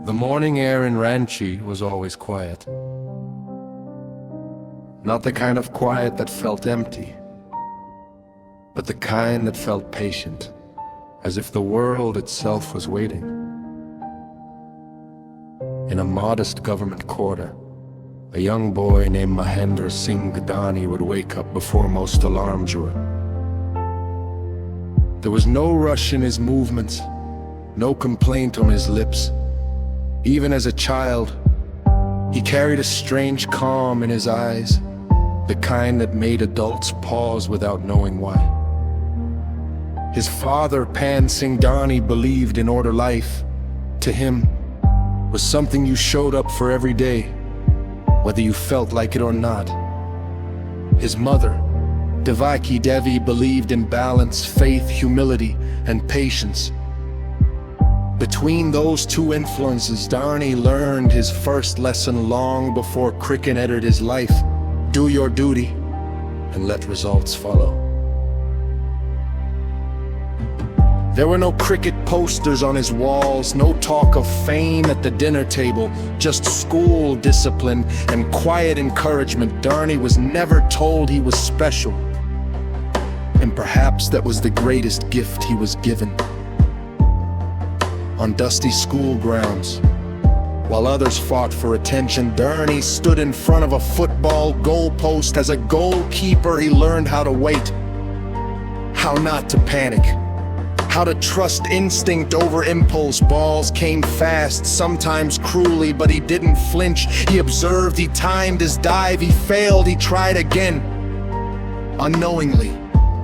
The morning air in Ranchi was always quiet. Not the kind of quiet that felt empty, but the kind that felt patient, as if the world itself was waiting. In a modest government quarter, a young boy named Mahendra Singh Dhoni would wake up before most alarms were. There was no rush in his movements, no complaint on his lips. Even as a child, he carried a strange calm in his eyes, the kind that made adults pause without knowing why. His father, Pan Singh Dhoni, believed in order. Life, to him, was something you showed up for every day, whether you felt like it or not. His mother, Devaki Devi, believed in balance, faith, humility, and patience. Between those two influences, Dhoni learned his first lesson long before cricket entered his life: do your duty and let results follow. There were no cricket posters on his walls, no talk of fame at the dinner table, just school discipline and quiet encouragement. Dhoni was never told he was special, and perhaps that was the greatest gift he was given. On dusty school grounds, while others fought for attention, Dhoni stood in front of a football goalpost. As a goalkeeper, he learned how to wait, how not to panic, how to trust instinct over impulse. Balls came fast, sometimes cruelly, but he didn't flinch. He observed, he timed his dive, he failed, he tried again. Unknowingly,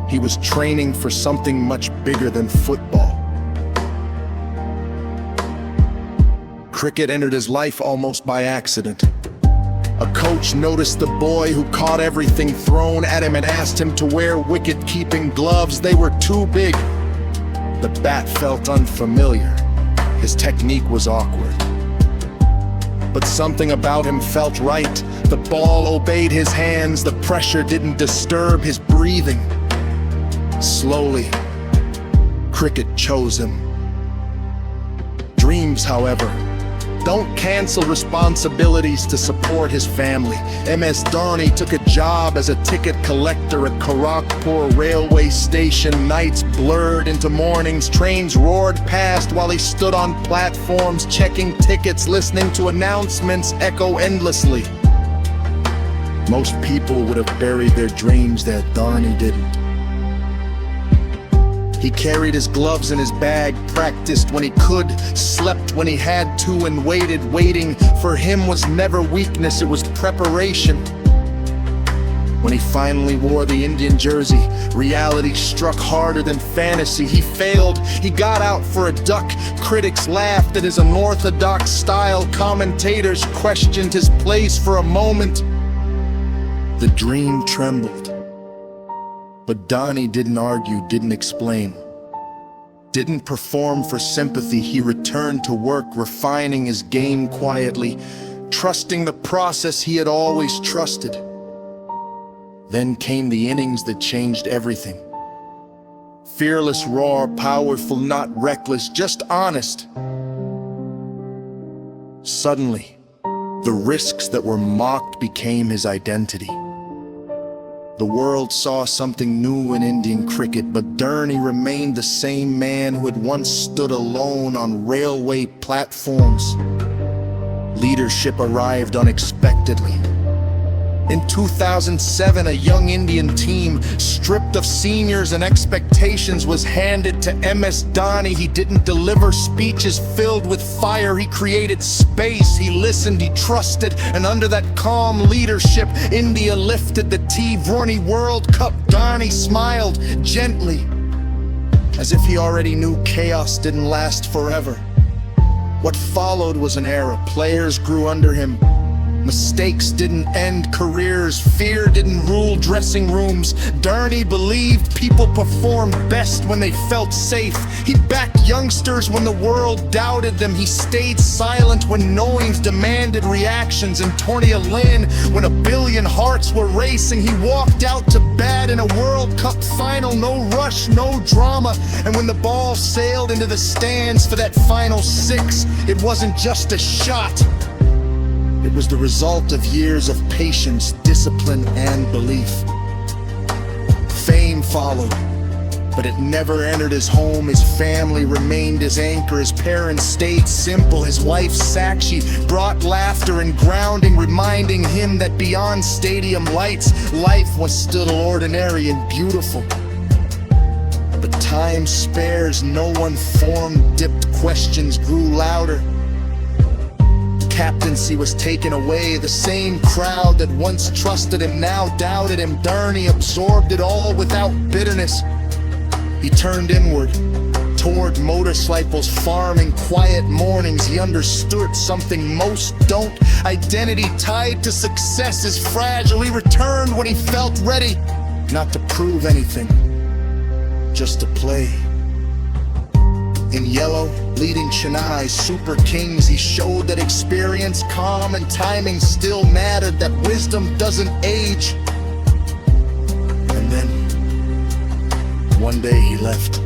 he was training for something much bigger than football. Cricket entered his life almost by accident. A coach noticed the boy who caught everything thrown at him and asked him to wear wicket-keeping gloves. They were too big. The bat felt unfamiliar. His technique was awkward. But something about him felt right. The ball obeyed his hands. The pressure didn't disturb his breathing. Slowly, cricket chose him. Dreams, however, don't cancel responsibilities to support his family. MS Dhoni took a job as a ticket collector at Kharagpur railway station. Nights blurred into mornings, trains roared past while he stood on platforms, checking tickets, listening to announcements echo endlessly. Most people would have buried their dreams there. Dhoni didn't. He carried his gloves in his bag, practiced when he could, slept when he had to, and waited. Waiting for him was never weakness, it was preparation. When he finally wore the Indian jersey, reality struck harder than fantasy. He failed, he got out for a duck. Critics laughed at his unorthodox style. Commentators questioned his place for a moment. The dream trembled. But Dhoni didn't argue, didn't explain, didn't perform for sympathy. He returned to work, refining his game quietly, trusting the process he had always trusted. Then came the innings that changed everything. Fearless, raw, powerful, not reckless, just honest. Suddenly, the risks that were mocked became his identity. The world saw something new in Indian cricket, but Dhoni remained the same man who had once stood alone on railway platforms. Leadership arrived unexpectedly. In 2007, a young Indian team, stripped of seniors and expectations, was handed to MS Dhoni. He didn't deliver speeches filled with fire. He created space. He listened, he trusted, and under that calm leadership, India lifted the T20 World Cup. Dhoni smiled gently, as if he already knew chaos didn't last forever. What followed was an era. Players grew under him, Mistakes didn't end careers, fear didn't rule dressing rooms. Dhoni believed people performed best when they felt safe. He backed youngsters when the world doubted them. He stayed silent when knowings demanded reactions. And Tony Lynn, when a billion hearts were racing, he walked out to bat in a World Cup final. No rush, no drama. And when the ball sailed into the stands for that final six, it wasn't just a shot. It was the result of years of patience, discipline, and belief. Fame followed, but it never entered his home. His family remained his anchor. His parents stayed simple. His wife, Sakshi, brought laughter and grounding, reminding him that beyond stadium lights, life was still ordinary and beautiful. But time spares no one. Form dipped, questions grew louder. Captaincy was taken away. The same crowd that once trusted him now doubted him. Dhoni absorbed it all without bitterness. He turned inward, toward motorcycles, farming, quiet mornings. He understood something most don't. Identity tied to success is fragile. He returned when he felt ready, not to prove anything, just to play. In yellow, leading Chennai's Super Kings, he showed that experience, calm, and timing still mattered, that wisdom doesn't age. And then, one day he left.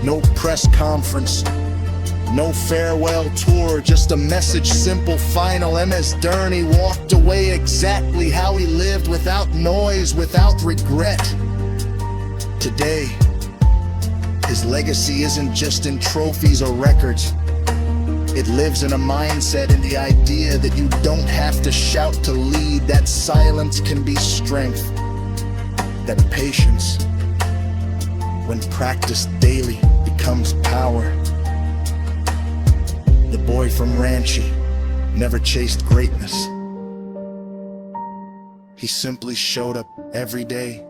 No press conference, no farewell tour, just a message, simple, final. MS Dhoni walked away exactly how he lived, without noise, without regret. Today, his legacy isn't just in trophies or records. It lives in a mindset, in the idea that you don't have to shout to lead, that silence can be strength, that patience, when practiced daily, becomes power. The boy from Ranchi never chased greatness. He simply showed up every day,